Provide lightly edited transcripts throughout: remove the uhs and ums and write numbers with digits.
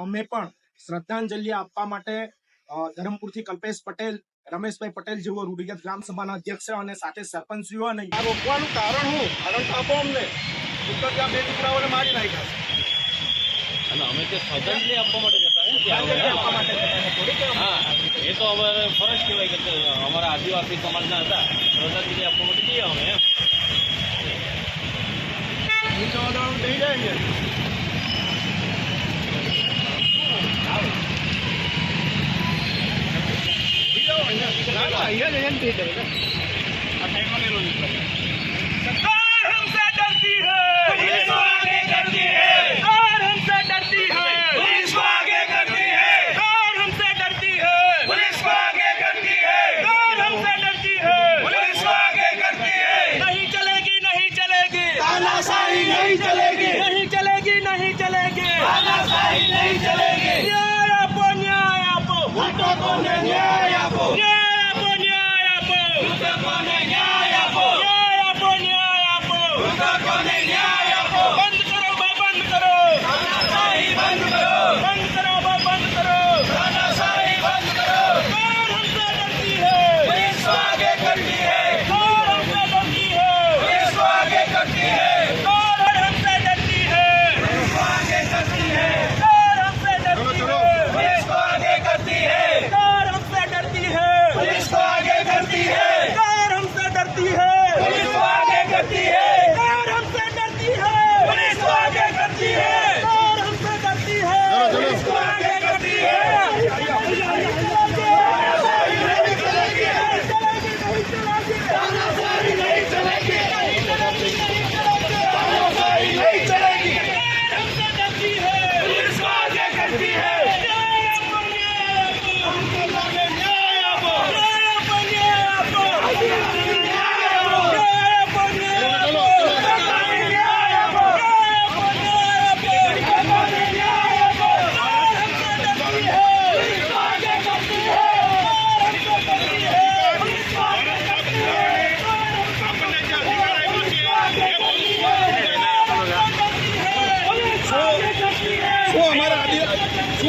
અમે પણ શ્રદ્ધાંજલિ આપવા માટે ધરમપુરથી કલ્પેશ પટેલ, રમેશભાઈ પટેલ જેવો રૂઢિગત ગ્રામ સભાના અધ્યક્ષ અને સાથે સરપંચીઓ અને આ રોકવાનું કારણ શું? કારણ તો આપો અમને. ત્યાં બે દીકરાઓને મારી નાખ્યા છે અને અમે તે શ્રદ્ધાંજલિ આપવા માટે જતા હા, એ તો અમારે ફરજ કહેવાય કે અમારા આદિવાસી સમાજના હતા, શ્રદ્ધાંજલિ આપવા માટે જઈએ અમે થઈ જાય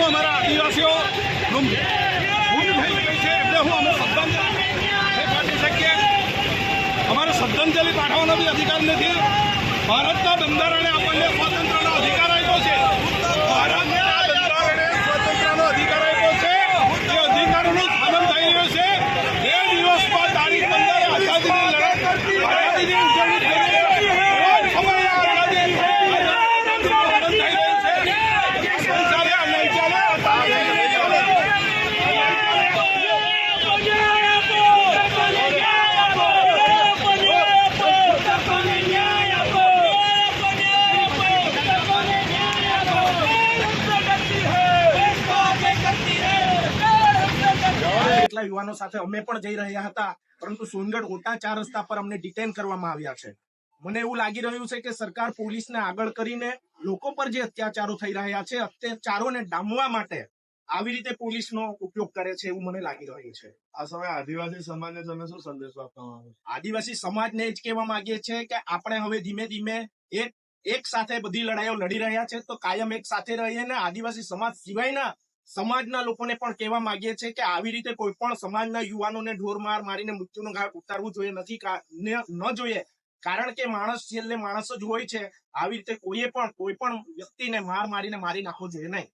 અમારા આદિવાસીઓ અમારે શ્રદ્ધાંજલિ પાઠવવાનો બી અધિકાર નથી. ભારતના બંધારણે આપણને સ્વતંત્રનો અધિકાર આપ્યો છે. ભારતના બંધારણે સ્વતંત્રનો અધિકાર આપ્યો છે. એ અધિકારોનું પાલન થઈ રહ્યું છે. બે દિવસ બાદ તારીખ 15 આઝાદીની લડત આઝાદીની ઉજવણી થઈ રહી છે. રોજ સમયે આઝાદી યુવાનો સાથે અમે પણ જઈ રહ્યા હતા, પરંતુ સોનગઢ ઓટા 4 રસ્તા પર અમને ડિટેન કરવામાં આવ્યા છે. મને એવું લાગી રહ્યું છે કે સરકાર પોલીસને આગળ કરીને લોકો પર જે અત્યાચારો થઈ રહ્યા છે, અત્યાચારોને ડામવા માટે આવી રીતે પોલીસનો ઉપયોગ કરે છે એવું મને લાગી રહ્યું છે. આ સમયે આદિવાસી સમાજને તમે શું સંદેશો આપવા માંગો છો? આદિવાસી સમાજને જ કહેવા માંગીએ છીએ કે આપણે હવે ધીમે ધીમે એક સાથે બધી લડાઈઓ લડી રહ્યા છે, તો કાયમ એક સાથે રહીએ ને આદિવાસી સમાજ સિવાયના સમાજના લોકોને પણ કહેવા માંગીએ છીએ કે આવી રીતે કોઈ પણ સમાજના યુવાનોને ઢોર માર મારીને મૃત્યુનો ઘાટ ઉતારવું જોઈએ નથી ન જોઈએ. કારણ કે માણસ છેલ્લે માણસ જ હોય છે. આવી રીતે કોઈ પણ વ્યક્તિને મારીને મારી નાખવો જોઈએ નહીં.